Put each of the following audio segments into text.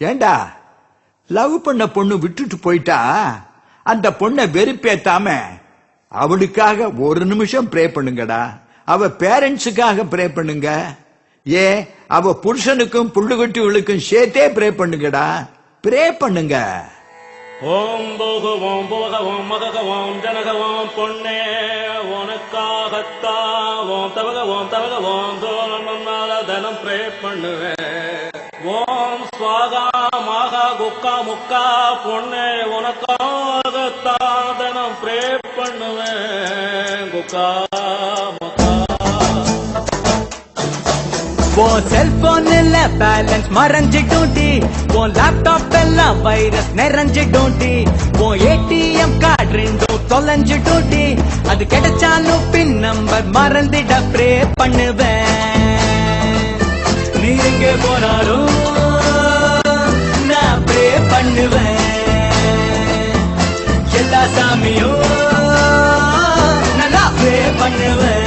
ஏண்டா லவ் பண்ண பொண்ணு விட்டுட்டு போயிட்டா அந்த பொண்ணை வெறுப்பேத்தாம அவளுக்காக ஒரு நிமிஷம் ப்ரே பண்ணுங்கடா. அவ பேரண்ட்ஸுக்காக ப்ரே பண்ணுங்க. அவ புருஷனுக்கும் புள்ளுகுட்டிகளுக்கும் சேர்த்தே ப்ரே பண்ணுங்கடா. ப்ரே பண்ணுங்க. ஓம் போகவோம் போகவோம் மககவோம் ஜனகவோம் பொன்னே உனக்காகத்தாவோம் தவகவோம் தனம் ப்ரே பண்ணுவேன். ஓம் ஸ்வாகா மாகா குக்கா முக்கா பொன்னே உனக்காகத்தான் தனம் ப்ரே பண்ணுவேன். குக்கா முக்கா உன் செல்போன் இல்ல பேலன்ஸ் மறைஞ்சிட்டோண்டி, உன் லேப்டாப் எல்லாம் வைரஸ் நிறைஞ்சிட்டோண்டி, உன் ஏடிஎம் கார்டு ரெண்டும் தொலைஞ்சிட்டோண்டி, அது கிடைச்சாலும் பின் நம்பர் மறந்துட ப்ரே பண்ணுவேன். நீ எங்க போனாலும் நான் ப்ரே பண்ணுவேன். எல்லா சாமியும் நல்லா ப்ரே பண்ணுவேன்.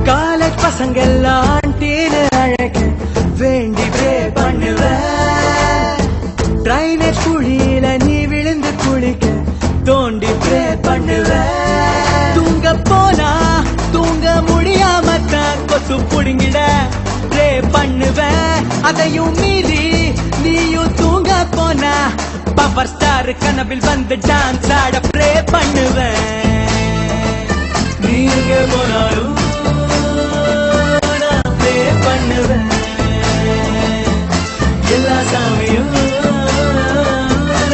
காலேஜ் பசங்கெல்லாம் ஆண்டின்னு அழகு வேண்டி ப்ரே பண்ணுவேன். ட்ரைனேஜ் குழியில நீ விழுந்து குளிக்க தோண்டி ப்ரே பண்ணுவேன். தூங்க போனா தூங்க முடியாம தான் கொசு புடுங்கிட ப்ரே பண்ணுவேன். அதையும் மீறி நீயும் தூங்க போனா பவர் ஸ்டார் கனவில் வந்து டான்ஸ் ஆட ப்ரே பண்ணுவேன். நீங்க போனாலும் பண்ணுவேன். எல்லா சாமியும்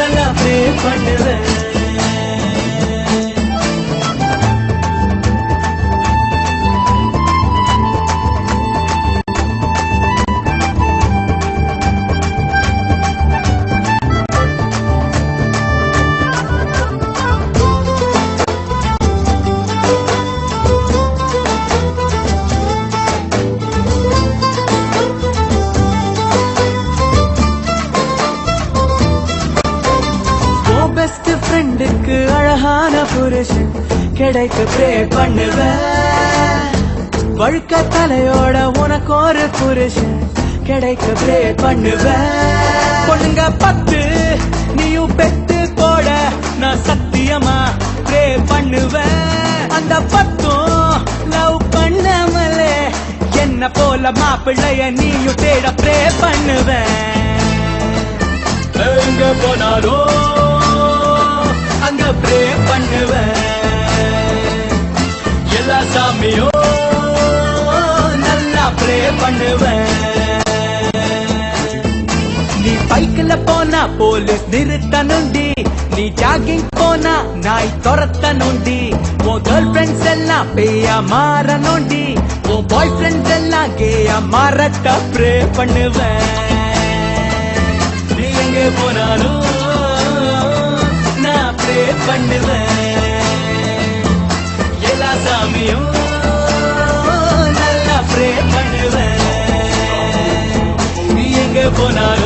நல்லா ப்ரே பண்ணுவேன். பெஸ்ட் ஃப்ரெண்டுக்கு அழகான புருஷன் கிடைக்க ப்ரே பண்ணுவேன். வழுக்க தலையோட உனக்கு ஒரு புருஷன் கிடைக்க ப்ரே பண்ணுவேன். பொண்ணுங்க 10 நீயும் பெத்து போட நான் சத்தியமா ப்ரே பண்ணுவேன். அந்த 10 லவ் பண்ணாமலே என்ன போல மாப்பிள்ளைய நீயும் தேட ப்ரே பண்ணுவேன். எங்க போனாலும் அங்க ப்ரே பண்ணுவேன். எல்லா சாமியும் நல்லா ப்ரே பண்ணுவேன். நீ பைக்கில் போனா போலீஸ் நிறுத்தணுண்டி, நீ ஜாகிங் போனா நாய் துரத்தணுண்டி, உன் கேர்ள் ஃபிரெண்ட்ஸ் எல்லாம் பேயா மாறணுண்டி, உன் பாய் ஃபிரெண்ட்ஸ் எல்லாம் கேயா மாறட்ட ப்ரே பண்ணுவேன். நீ எங்க போனாலும் நான் ப்ரே பண்ணுவேன். எல்லா சாமியும் நல்லா ப்ரே பண்ணுவேன். நீ எங்க போனாலும்